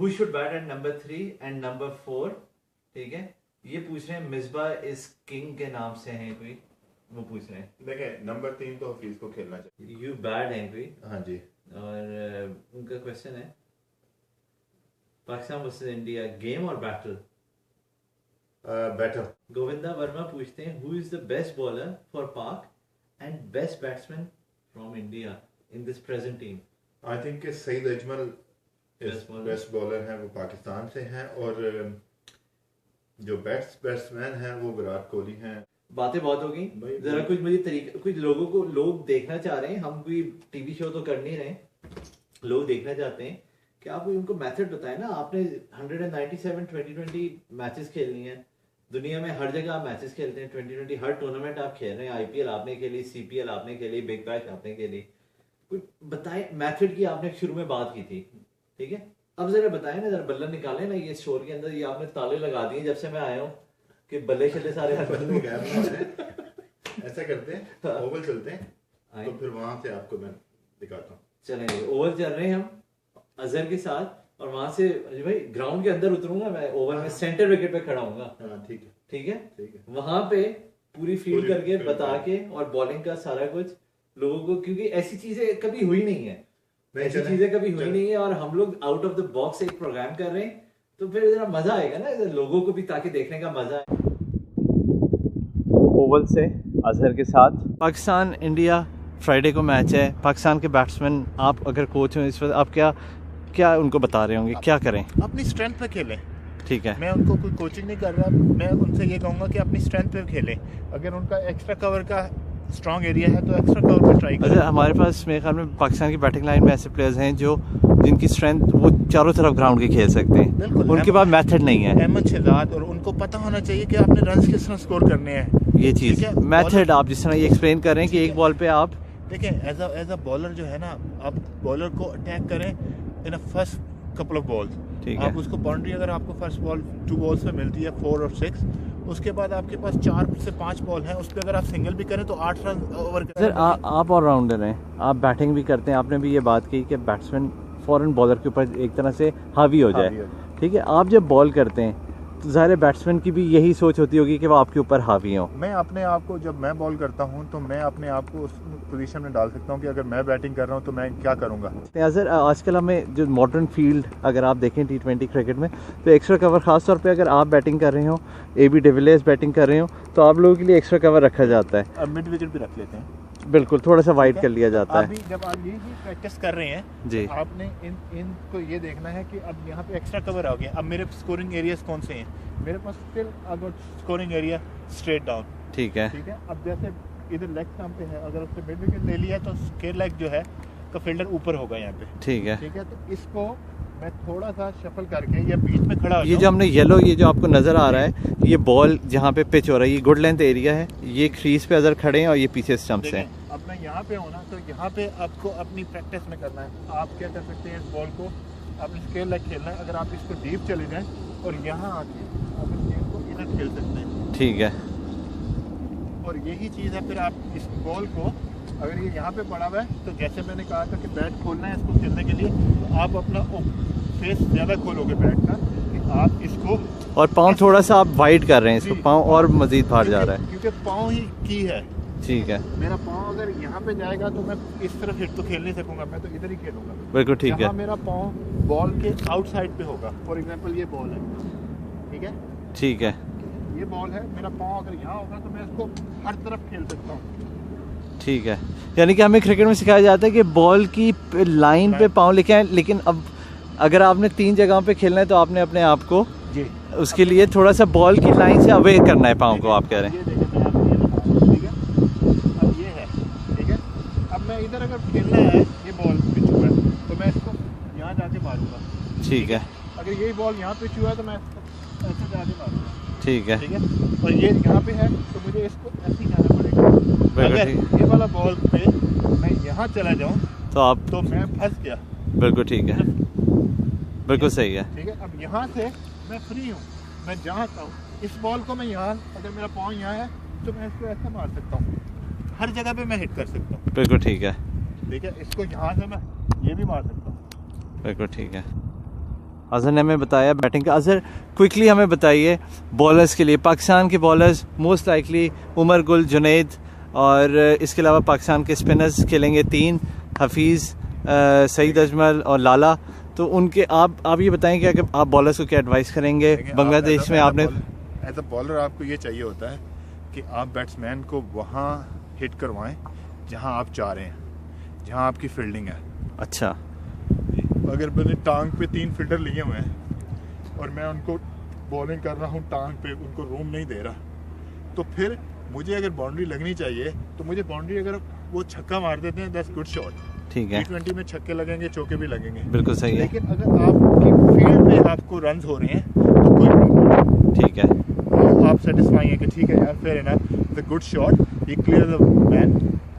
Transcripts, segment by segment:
Who should bat at number 3 एंड number 4, ठीक है। ये पूछ रहे हैं मिसबा इज किंग के नाम से हैं कोई, वो पूछ रहे हैं। देखें नंबर 3 तो हफीज को खेलना चाहिए। यू बैड हैं कोई। हाँ जी। और उनका क्वेश्चन है पाकिस्तान वर्सेस इंडिया गेम और बैटल। बैटल। गोविंदा वर्मा पूछते हैं who is the best bowler for Pak and best batsman from India in this present team. I think कि सईद अजमल बेस्ट बॉलर हैं, वो पाकिस्तान से हैं, और जो बैट्समैन हैं वो विराट कोहली हैं। बातें बहुत हो गई, जरा कुछ मुझे तरीका, कुछ लोगों को लोग देखना चाह रहे हैं, हम कोई टीवी शो तो कर नहीं रहे, लोग देखना चाहते हैं कि आप उनको मेथड बताएं ना। आपने 197 2020 मैचेस खेलनी है, दुनिया में हर जगह आप मैचेस खेलते हैं, 2020 हर टूर्नामेंट आप खेल रहे हैं, आईपीएल आपने खेली, सीपीएल आपने खेली, बिग बैश आपने खेली, कुछ बताएं मैथड की। आपने शुरू में बात की थी, ठीक है, अब जरा बताएं ना, जरा बल्ला निकालें ना ये स्टोर के अंदर। ये आपने ताले लगा दिए जब से मैं आया हूँ कि बल्ले शल्ले सारे ऐसा करते हैं, ओवल चलते हैं, तो फिर वहां से आपको मैं दिखाता हूँ। चलेंगे, ओवल चल रहे हैं हम अजहर के साथ, और वहां से भाई ग्राउंड के अंदर उतरूंगा मैं, ओवर में सेंटर विकेट पे खड़ा हूंगा। ठीक है, ठीक है, ठीक है। वहां पे पूरी फील्ड करके बता के, और बॉलिंग का सारा कुछ लोगों को, क्योंकि ऐसी चीजें कभी हुई नहीं है, ऐसी चीजें कभी हुई नहीं है, और हम लोग आउट ऑफ द बॉक्स एक प्रोग्राम कर रहे हैं, तो फिर जरा मजा आएगा ना लोगों को भी, ताकि देखने का मजा आए। ओवल से अजहर के साथ पाकिस्तान इंडिया फ्राइडे को मैच है। पाकिस्तान के बैट्समैन, आप अगर कोच हो इस वक्त, आप क्या उनको बता रहे होंगे, क्या करें? अपनी स्ट्रेंथ पे खेलें। ठीक है, मैं उनको कोई कोचिंग नहीं कर रहा, मैं उनसे ये कहूँगा कि अपनी स्ट्रेंथ पे खेलें। अगर उनका एक्स्ट्रा कवर का स्ट्रॉन्ग एरिया है तो एक्स्ट्रा कवर पे ट्राई करें। अच्छा, हमारे पास मेरे ख्याल में पाकिस्तान की बैटिंग लाइन में ऐसे प्लेयर्स हैं जो जिनकी स्ट्रेंथ वो चारों तरफ ग्राउंड के खेल सकते हैं, बिल्कुल, उनके पास मेथड नहीं है। अहमद शहजाद, और उनको पता होना चाहिए कि आपने रन किस तरह स्कोर करने हैं। ये चीज़ मेथड आप जिस तरह ये एक्सप्लेन कर रहे हैं कि एक बॉल पे आप देखें, एज अ बॉलर जो है ना, आप बॉलर को अटैक करें in a first couple of balls. आप उसको बाउंड्री, अगर आपको फर्स्ट बॉल 2 बॉल्स पे मिलती है 4 और 6, उसके बाद आपके पास 4 से 5 बॉल हैं, उस पर अगर आप सिंगल भी करें तो 8 रन ओवर करें। सर आप ऑलराउंडर हैं, आप बैटिंग भी करते हैं, आपने भी ये बात की कि बैट्समैन फॉरन बॉलर के ऊपर एक तरह से हावी हो जाए, ठीक है। आप जब बॉल करते हैं तो ज़ाहिर बैट्समैन की भी यही सोच होती होगी कि वो आपके ऊपर हावी हो। मैं अपने आप को, जब मैं बॉल करता हूं तो मैं अपने आप को उस पोजीशन में डाल सकता हूं कि अगर मैं बैटिंग कर रहा हूं तो मैं क्या करूंगा। सर आजकल हमें जो मॉडर्न फील्ड अगर आप देखें T20 क्रिकेट में, तो एक्स्ट्रा कवर ख़ास तौर पे अगर आप बैटिंग कर रहे हो, AB डिविलियर्स बैटिंग कर रहे हो, तो आप लोगों के लिए एक्स्ट्रा कवर रखा जाता है। अब मिड विकेट भी रख लेते हैं, बिल्कुल, थोड़ा सा वाइड कर लिया जाता है। अभी जब आप ये प्रैक्टिस कर रहे हैं जी, आपने इनको ये देखना है कि अब यहाँ पे एक्स्ट्रा कवर आ गया। अब मेरे स्कोरिंग एरियाज कौन से हैं? मेरे पास स्टिल अगर स्कोरिंग एरिया स्ट्रेट डाउन, ठीक है, ठीक है। अब जैसे इधर लेग स्टंप पे है, अगर उससे मिड विकेट ले लिया तो स्क्वायर लेग जो है का फील्डर ऊपर होगा यहाँ पे, ठीक है, ठीक है। तो इसको मैं थोड़ा सा शफल करके या बीच में खड़ा हो, ये जो हमने येलो, ये जो आपको नज़र आ रहा है, ये बॉल जहाँ पे पिच हो रहा है, ये गुड लेंथ एरिया है, ये क्रीज पे अजहर खड़े हैं और ये पीछे स्टंप्स हैं। अब मैं यहाँ पे हूँ ना, तो यहाँ पे आपको अपनी प्रैक्टिस में करना है। आप क्या कर सकते हैं, इस बॉल को आपने स्क्वायर लेग खेलना है। अगर आप इसको डीप चले जाएं और यहाँ आके आप इस गेम को इधर खेल सकते हैं, ठीक है। और यही चीज़ है, फिर आप इस बॉल को, अगर ये यहाँ पे पड़ा हुआ है तो जैसे मैंने कहा था कि बैट खोलना है इसको खेलने के लिए, तो आप अपना फेस ज़्यादा खोलोगे बैट का, कि आप इसको, और पाँव थोड़ा सा आप वाइड कर रहे हैं इसको, पाँव और मजीद बाहर जा रहा है, क्योंकि पाँव ही की है। ठीक है, मेरा पाँव अगर यहाँ पे जाएगा तो मैं इस तरफ हिट तो खेल नहीं सकूंगा, मैं तो इधर ही खेलूंगा। बिल्कुल ठीक है, मेरा पाँव बॉल के आउटसाइड पे होगा। फॉर एग्जांपल ये बॉल है, ठीक है, ठीक है, ये बॉल है, मेरा पाँव अगर यहाँ होगा तो मैं इसको हर तरफ खेल सकता हूँ, ठीक है। यानी कि हमें क्रिकेट में सिखाया जाता है कि बॉल की लाइन पे पाँव लेके आए, लेकिन अब अगर आपने 3 जगहों पे खेलना है तो आपने अपने आप को जी उसके लिए थोड़ा सा बॉल की लाइन से अवे करना है पाँव को, आप कह रहे हैं। ठीक है, अब ये है, ठीक है। अब मैं इधर अगर खेलना है, ये बॉल पिच हुआ है तो मैं इसको यहाँ जाके मारूंगा, ठीक है। अगर यही बॉल यहाँ पिच हुआ है तो मैं इसको ऐसे जाके मारूंगा, ठीक है, ठीक है। और ये यहाँ पे है तो मुझे इसको ऐसे ही जाना पड़ेगा। अगर ये वाला बॉल पे मैं यहाँ चला जाऊँ तो मैं फंस गया। बिल्कुल ठीक है, बिल्कुल सही है, ठीक है। अब यहाँ से मैं फ्री हूँ, मैं जहाँ चाहूँ इस बॉल को मैं यहाँ, अगर मेरा पाँव यहाँ है तो मैं इसको ऐसे मार सकता हूँ, हर जगह पे मैं हिट कर सकता हूँ। बिल्कुल ठीक है, ठीक है। इसको यहाँ से मैं ये भी मार सकता हूँ। बिल्कुल ठीक है। अजहर ने हमें बताया बैटिंग का। अजहर क्विकली हमें बताइए बॉलर्स के लिए, पाकिस्तान के bowlers most likely Umar Gul, Junaid और इसके अलावा पाकिस्तान के स्पिनर्स खेलेंगे 3, हफीज़, सईद अजमल और लाला। तो उनके आप ये बताएं कि अगर आप बॉलर्स को क्या एडवाइस करेंगे बांग्लादेश में? आपने एज अ बॉलर आपको ये चाहिए होता है कि आप बैट्समैन को वहाँ हिट करवाएं जहाँ आप चाह रहे हैं, जहाँ आपकी फील्डिंग है। अच्छा, अगर मैंने टांग पे 3 फील्डर लिए हुए हैं और मैं उनको बॉलिंग कर रहा हूँ टांग पे, उनको रूम नहीं दे रहा, तो फिर मुझे अगर बाउंड्री लगनी चाहिए तो मुझे बाउंड्री, अगर वो छक्का मार देते हैं दैट्स गुड शॉट। ठीक है, T20 में छक्के लगेंगे, चौके भी लगेंगे, बिल्कुल सही है। लेकिन अगर आपकी फील्ड पे आपको रन्स हो रहे हैं तो कोई प्रॉब्लम नहीं। ठीक है, तो आप सेटिस्फाई हैं कि ठीक है यार, fair enough, the good shot, he clear the man,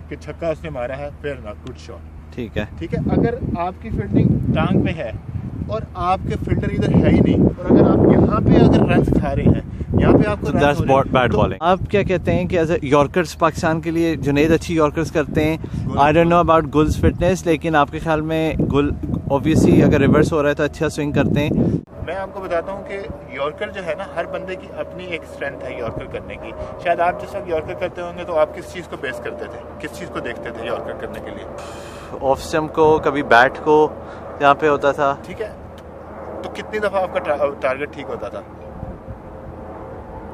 कि छक्का उसने मारा है, फेयर इनफ, गुड शॉट। ठीक है, ठीक है। अगर आपकी फील्डिंग टांग पे है और आपके फील्डर इधर है ही नहीं, और अगर आप यहाँ पे अगर रन्स खा रहे हैं, यहाँ पे आपको दैट्स बैड बॉलिंग। आप क्या कहते हैं कि एज अ यॉर्कर्स पाकिस्तान के लिए जुनैद अच्छी यॉर्कर्स करते हैं। I don't know about Gul's fitness, लेकिन आपके ख्याल में गुल ऑब्वियसली अगर रिवर्स हो रहा है तो अच्छा स्विंग करते हैं। मैं आपको बताता हूँ कि यॉर्कर जो है ना, हर बंदे की अपनी एक स्ट्रेंथ है यॉर्कर करने की। शायद आप जिस वक्त यॉर्कर करते होंगे तो आप किस चीज़ को बेस करते थे, किस चीज़ को देखते थे यॉर्कर करने के लिए? ऑफ स्टंप को, कभी बैट को यहाँ पे होता था। ठीक है, तो कितनी दफ़ा आपका टारगेट ठीक होता था?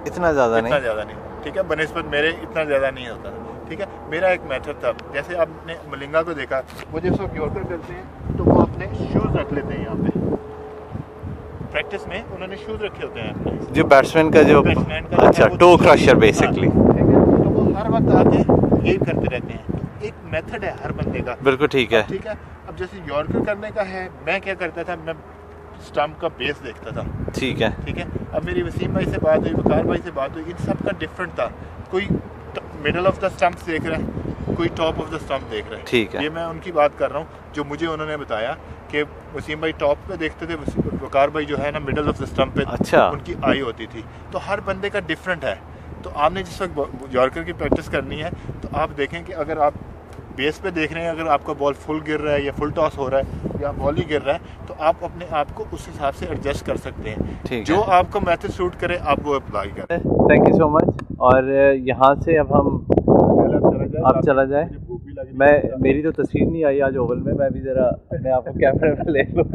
इतना ज़्यादा नहीं। ठीक है, बनिस्बत मेरे इतना ज़्यादा नहीं होता था। ठीक है, मेरा एक मेथड था, जैसे आपने मलिंगा को देखा, वो जिस वक्त यॉर्कर करते हैं तो वो अपने शूज़ रख लेते हैं यहाँ पे, प्रैक्टिस में उन्होंने शूज़ रखे होते हैं अपने, जो बैट्समैन का जो अच्छा टो क्रशर बेसिकली। ठीक है, तो वो हर वक्त आके यही करते रहते हैं। तो एक मेथड है हर बंदे का। बिल्कुल ठीक है। ठीक है, अब जैसे यॉर्कर करने का है, मैं क्या करता था, मैं स्टंप का बेस देखता था। ठीक है, ठीक है, अब मेरी वसीम भाई से बात हुई, वकार भाई से बात हुई, इन सब का डिफरेंट था। कोई मिडल ऑफ द स्टंप देख रहा है, कोई टॉप ऑफ द स्टंप देख रहा है। ठीक है, ये मैं उनकी बात कर रहा हूँ जो मुझे उन्होंने बताया कि वसीम भाई टॉप पे देखते थे, वकार भाई जो है ना मिडल ऑफ द स्टंप पे अच्छा उनकी आई होती थी। तो हर बंदे का डिफरेंट है। तो आपने जिस वक्त यॉर्कर की प्रैक्टिस करनी है तो आप देखें कि अगर आप बेस पे देख रहे हैं, अगर आपका बॉल फुल गिर रहा है या फुल टॉस हो रहा है या बॉल ही गिर रहा है, तो आप अपने आप को उस हिसाब से एडजस्ट कर सकते हैं। जो आपको मैथड सूट करे आप वो अप्लाई करें। Thank you so much. और यहाँ से अब हम आप चला जाए। मेरी तो तस्वीर नहीं आई आज ओवल में, मैं भी ज़रा अपने आप को कैमरे में ले लूँ।